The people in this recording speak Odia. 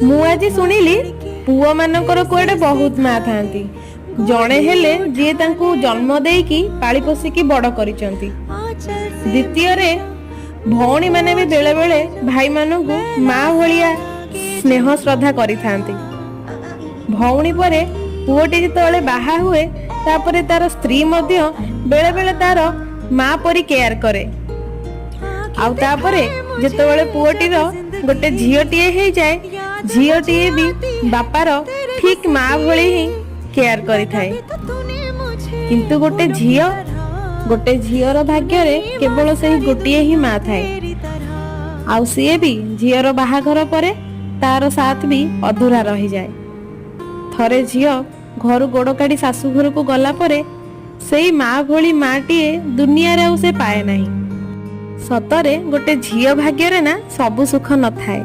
ମୁଁ ଆଜି ଶୁଣିଲି ପୁଅ ମାନଙ୍କର କୁଆଡେ ବହୁତ ମା ଥାନ୍ତି। ଜଣେ ହେଲେ ଯିଏ ତାଙ୍କୁ ଜନ୍ମ ଦେଇକି ପାଳି ପୋଷିକି ବଡ କରିଛନ୍ତି। ଦ୍ୱିତୀୟରେ ଭଉଣୀ ମାନେ ବି ବେଳେ ବେଳେ ଭାଇ ମାନଙ୍କୁ ମା ଭଳିଆ ସ୍ନେହ ଶ୍ରଦ୍ଧା କରିଥାନ୍ତି। ଭଉଣୀ ପରେ ପୁଅଟି ଯେତେବେଳେ ବାହା ହୁଏ ତାପରେ ତାର ସ୍ତ୍ରୀ ମଧ୍ୟ ବେଳେ ବେଳେ ତାର ମା ପରି କେୟାର କରେ। ଆଉ ତାପରେ ଯେତେବେଳେ ପୁଅଟିର ଗୋଟେ ଝିଅଟିଏ ହେଇଯାଏ, ଝିଅଟିଏ ବି ବାପାର ଠିକ୍ ମା ଭଳି ହିଁ କେୟାର କରିଥାଏ। କିନ୍ତୁ ଗୋଟେ ଝିଅର ଭାଗ୍ୟରେ କେବଳ ସେହି ଗୋଟିଏ ହିଁ ମା ଥାଏ। ଆଉ ସିଏ ବି ଝିଅର ବାହାଘର ପରେ ତାର ସାଥ ବି ଅଧୁରା ରହିଯାଏ। ଥରେ ଝିଅ ଘରୁ ଗୋଡ଼ କାଢି ଶାଶୁ ଘରକୁ ଗଲା ପରେ ସେଇ ମା ଭଳି ମାଟିଏ ଦୁନିଆରେ ଆଉ ସେ ପାଏ ନାହିଁ। ସତରେ ଗୋଟେ ଝିଅ ଭାଗ୍ୟରେ ନା ସବୁ ସୁଖ ନଥାଏ।